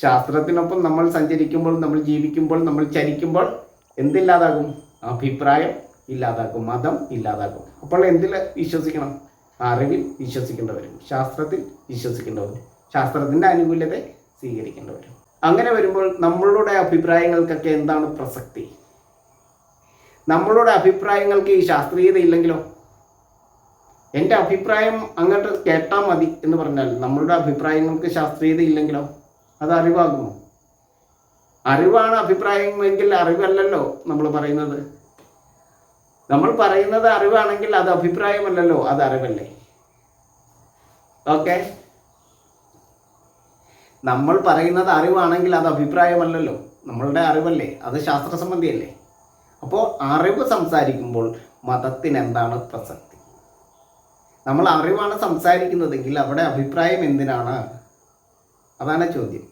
ശാസ്ത്രത്തിനൊപ്പം നമ്മൾ സഞ്ചരിക്കുമ്പോൾ, നമ്മൾ ജീവിക്കുമ്പോൾ, നമ്മൾ ചരിക്കുമ്പോൾ എന്തില്ലാതാകും? അഭിപ്രായം ഇല്ലാതാക്കും, മതം ഇല്ലാതാക്കും. അപ്പോൾ എന്തിൽ വിശ്വസിക്കണം? അറിവിൽ വിശ്വസിക്കേണ്ടി വരും, ശാസ്ത്രത്തിൽ വിശ്വസിക്കേണ്ടി വരും, ശാസ്ത്രത്തിൻ്റെ ആനുകൂല്യത സ്വീകരിക്കേണ്ടി വരും. അങ്ങനെ വരുമ്പോൾ നമ്മളുടെ അഭിപ്രായങ്ങൾക്കൊക്കെ എന്താണ് പ്രസക്തി? നമ്മളുടെ അഭിപ്രായങ്ങൾക്ക് ഈ ശാസ്ത്രീയത ഇല്ലെങ്കിലോ? എൻ്റെ അഭിപ്രായം അങ്ങോട്ട് കേട്ടാൽ മതി എന്ന് പറഞ്ഞാൽ നമ്മളുടെ അഭിപ്രായങ്ങൾക്ക് ശാസ്ത്രീയത ഇല്ലെങ്കിലോ? അത് അറിവാകുമോ? അറിവാണ് അഭിപ്രായമെങ്കിൽ അറിവല്ലല്ലോ നമ്മൾ പറയുന്നത്. നമ്മൾ പറയുന്നത് അറിവാണെങ്കിൽ അത് അഭിപ്രായമല്ലല്ലോ, അത് അറിവല്ലേ? ഓക്കെ, നമ്മൾ പറയുന്നത് അറിവാണെങ്കിൽ അത് അഭിപ്രായമല്ലല്ലോ, നമ്മളുടെ അറിവല്ലേ, അത് ശാസ്ത്രസംബന്ധിയല്ലേ. അപ്പോൾ അറിവ് സംസാരിക്കുമ്പോൾ മതത്തിന് എന്താണ് പ്രസക്തി? നമ്മൾ അറിവാണ് സംസാരിക്കുന്നതെങ്കിൽ അവിടെ അഭിപ്രായം എന്തിനാണ്? അതാണ് ചോദ്യം.